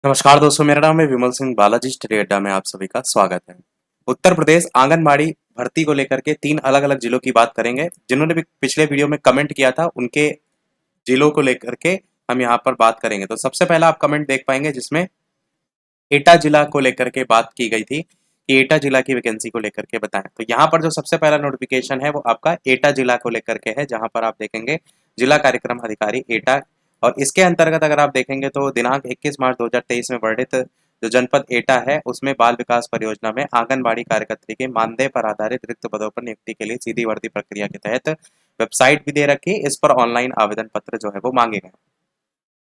नमस्कार दोस्तों, मेरा नाम है विमल सिंह। बालाजी स्टडी अड्डा में आप सभी का स्वागत है। उत्तर प्रदेश आंगनबाड़ी भर्ती को लेकर के 3 अलग-अलग जिलों की बात करेंगे। जिन्होंने भी पिछले वीडियो में कमेंट किया था, उनके जिलों को लेकर के हम यहाँ पर बात करेंगे। तो सबसे पहला आप कमेंट देख पाएंगे जिसमें एटा जिला को लेकर के बात की गई थी कि एटा जिला की वैकेंसी को लेकर के बताएं। तो यहाँ पर जो सबसे पहला नोटिफिकेशन है वो आपका एटा जिला को लेकर के है, जहाँ पर आप देखेंगे जिला कार्यक्रम अधिकारी एटा। और इसके अंतर्गत अगर आप देखेंगे तो दिनांक 21 मार्च 2023 में वर्णित जो जनपद एटा है उसमें बाल विकास परियोजना में आंगनबाड़ी कार्यकर्त्री के मानदेय पर आधारित रिक्त पदों पर नियुक्ति के लिए सीधी भर्ती प्रक्रिया के तहत वेबसाइट भी दे रखी। इस पर ऑनलाइन आवेदन पत्र जो है वो मांगे गए।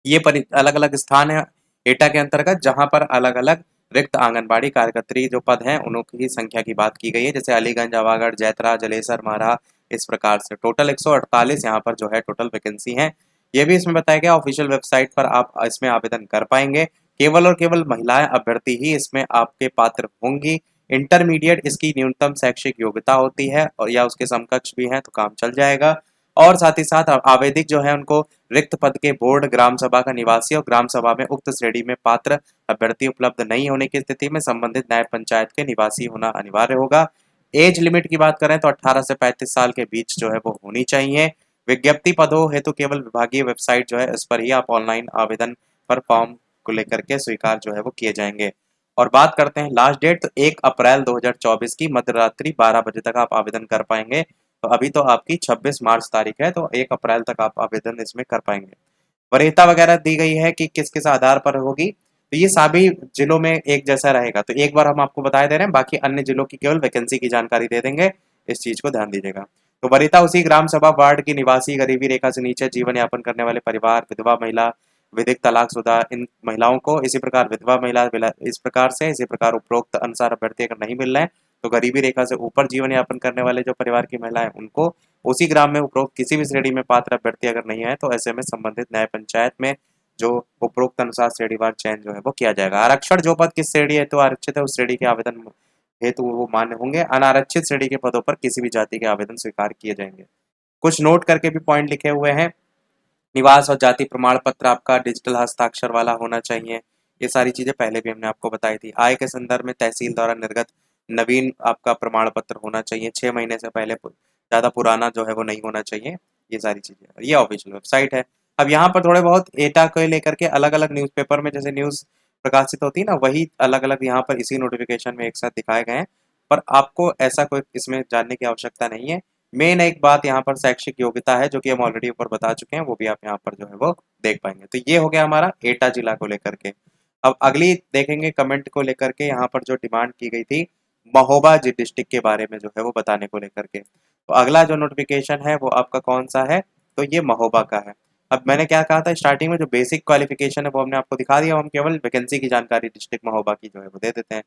ये अलग अलग स्थान है एटा के अंतर्गत, जहां पर अलग अलग रिक्त आंगनबाड़ी कार्यकर्त्री जो पद हैं उनकी संख्या की बात की गई है। जैसे अलीगंज, अवागढ़, जैतरा, जलेसर, मारा, इस प्रकार से टोटल 148 यहाँ पर जो है टोटल वैकेंसी है। ये भी इसमें बताया गया ऑफिशियल वेबसाइट पर आप इसमें आवेदन कर पाएंगे। केवल और केवल महिलाएं अभ्यर्थी ही इसमें आपके पात्र होंगी। इंटरमीडिएट इसकी न्यूनतम शैक्षिक योग्यता होती है और या उसके समकक्ष भी है तो काम चल जाएगा। और साथ ही साथ आवेदक जो है उनको रिक्त पद के बोर्ड, ग्राम सभा का निवासी और ग्राम सभा में उक्त श्रेणी में पात्र अभ्यर्थी उपलब्ध नहीं होने की स्थिति में संबंधित न्याय पंचायत के निवासी होना अनिवार्य होगा। एज लिमिट की बात करें तो 18 से 35 साल के बीच जो है वो होनी चाहिए। विज्ञप्ति पदों हेतु केवल विभागीय वेबसाइट जो है इस पर ही आप ऑनलाइन आवेदन पर फॉर्म को लेकर के स्वीकार जो है वो किए जाएंगे। और बात करते हैं लास्ट डेट, तो 1 अप्रैल 2024 की मध्यरात्रि 12 बजे तक आप आवेदन कर पाएंगे। तो अभी तो आपकी 26 मार्च तारीख है, तो 1 अप्रैल तक आप आवेदन इसमें कर पाएंगे। वरीयता वगैरह दी गई है कि किस किस आधार पर होगी, तो ये सभी जिलों में एक जैसा रहेगा। तो एक बार हम आपको बता दे रहे हैं, बाकी अन्य जिलों की केवल वैकेंसी की जानकारी दे देंगे, इस चीज को ध्यान दीजिएगा। तो वरीयता उसी ग्राम सभा वार्ड की निवासी, गरीबी रेखा से नीचे जीवन यापन करने वाले परिवार, विधवा महिला, विधिक तलाकशुदा इन महिलाओं को, इसी प्रकार विधवा महिला इस प्रकार से, इसी प्रकार उपरोक्त अनुसार अभ्यर्थी अगर नहीं मिल रहे हैं तो गरीबी रेखा से ऊपर जीवन यापन करने वाले जो परिवार की महिलाएं उनको, उसी ग्राम में उपरोक्त किसी भी श्रेणी में पात्र अभ्यर्थी अगर नहीं है तो ऐसे में संबंधित न्याय पंचायत में जो उपरोक्त अनुसार श्रेणीवार चयन जो है वो किया जाएगा। आरक्षण जो पद किस श्रेणी है तो आरक्षित है उस श्रेणी के आवेदन हेतु वो मान्य होंगे। अनारक्षित श्रेणी के पदों पर किसी भी जाति के आवेदन स्वीकार किए जाएंगे। कुछ नोट करके भी पॉइंट लिखे हुए हैं। निवास और जाति प्रमाण पत्र आपका डिजिटल हस्ताक्षर वाला होना चाहिए। ये सारी चीजें पहले भी हमने आपको बताई थी। आय के संदर्भ में तहसील द्वारा निर्गत नवीन आपका प्रमाण पत्र होना चाहिए। 6 महीने से पहले ज्यादा पुराना जो है वो नहीं होना चाहिए। ये सारी चीजें, ये ऑफिशियल वेबसाइट है। अब यहाँ पर थोड़े बहुत एटा को लेकर के अलग अलग न्यूज़पेपर में जैसे न्यूज प्रकाशित होती है ना, वही अलग अलग यहाँ पर इसी नोटिफिकेशन में एक साथ दिखाए गए हैं। पर आपको ऐसा कोई इसमें जानने की आवश्यकता नहीं है। मेन एक बात यहाँ पर शैक्षिक योग्यता है, जो कि हम ऑलरेडी ऊपर बता चुके हैं, वो भी आप यहाँ पर जो है वो देख पाएंगे। तो ये हो गया हमारा एटा जिला को लेकर के। अब अगली देखेंगे कमेंट को लेकर के, यहाँ पर जो डिमांड की गई थी महोबा डिस्ट्रिक्ट के बारे में जो है वो बताने को लेकर के। तो अगला जो नोटिफिकेशन है वो आपका कौन सा है, तो ये महोबा का है। अब मैंने क्या कहा था स्टार्टिंग में, जो बेसिक क्वालिफिकेशन है वो हमने आपको दिखा दिया। हम केवल वैकेंसी की जानकारी डिस्ट्रिक्ट महोबा की जो है वो दे देते हैं।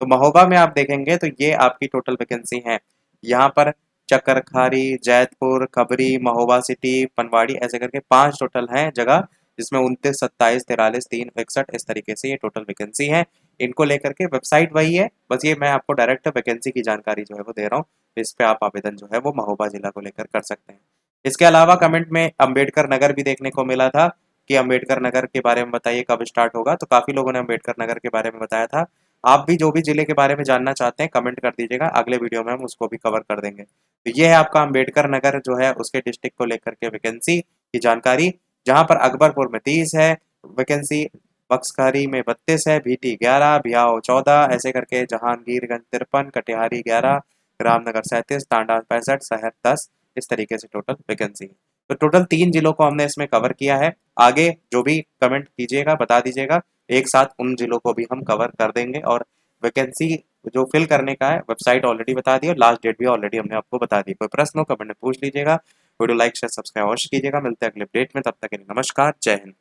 तो महोबा में आप देखेंगे तो ये आपकी टोटल वैकेंसी है। यहाँ पर चकरखारी, जैतपुर, खबरी, महोबा सिटी, पनवाड़ी, ऐसे करके 5 टोटल हैं जगह, जिसमें 29, 27, 43, 3, 61 इस तरीके से ये टोटल वैकेंसी है। इनको लेकर के वेबसाइट वही है, बस ये मैं आपको डायरेक्ट वैकेंसी की जानकारी जो है वो दे रहा हूँ। इस पे आप आवेदन जो है वो महोबा जिला को लेकर कर सकते हैं। इसके अलावा कमेंट में अम्बेडकर नगर भी देखने को मिला था कि अम्बेडकर नगर के बारे में बताइए कब स्टार्ट होगा। तो काफी लोगों ने अम्बेडकर नगर के बारे में बताया था। आप भी जो भी जिले के बारे में जानना चाहते हैं कमेंट कर दीजिएगा, अगले वीडियो में हम उसको भी कवर कर देंगे। तो ये है आपका अम्बेडकर नगर जो है उसके डिस्ट्रिक्ट को लेकर के वैकेंसी की जानकारी, जहां पर अकबरपुर में 30 है वैकेंसी, बक्सखारी में 32 है, भीटी 11, भियाओ 14, ऐसे करके जहांगीरगंज 53, कटिहारी 11, रामनगर 37, टांडा 65, शहर 10, इस तरीके से टोटल वैकेंसी है। तो टोटल 3 जिलों को हमने इसमें कवर किया है। आगे जो भी कमेंट कीजिएगा बता दीजिएगा, एक साथ उन जिलों को भी हम कवर कर देंगे। और वैकेंसी जो फिल करने का है वेबसाइट ऑलरेडी बता दी और लास्ट डेट भी ऑलरेडी हमने आपको बता दी। कोई प्रश्न हो कमेंट में पूछ लीजिएगा। वीडियो लाइक शेयर सब्सक्राइब अवश्य कीजिएगा। मिलते हैं अगले अपडेट में, तब तक के लिए नमस्कार, जय हिंद।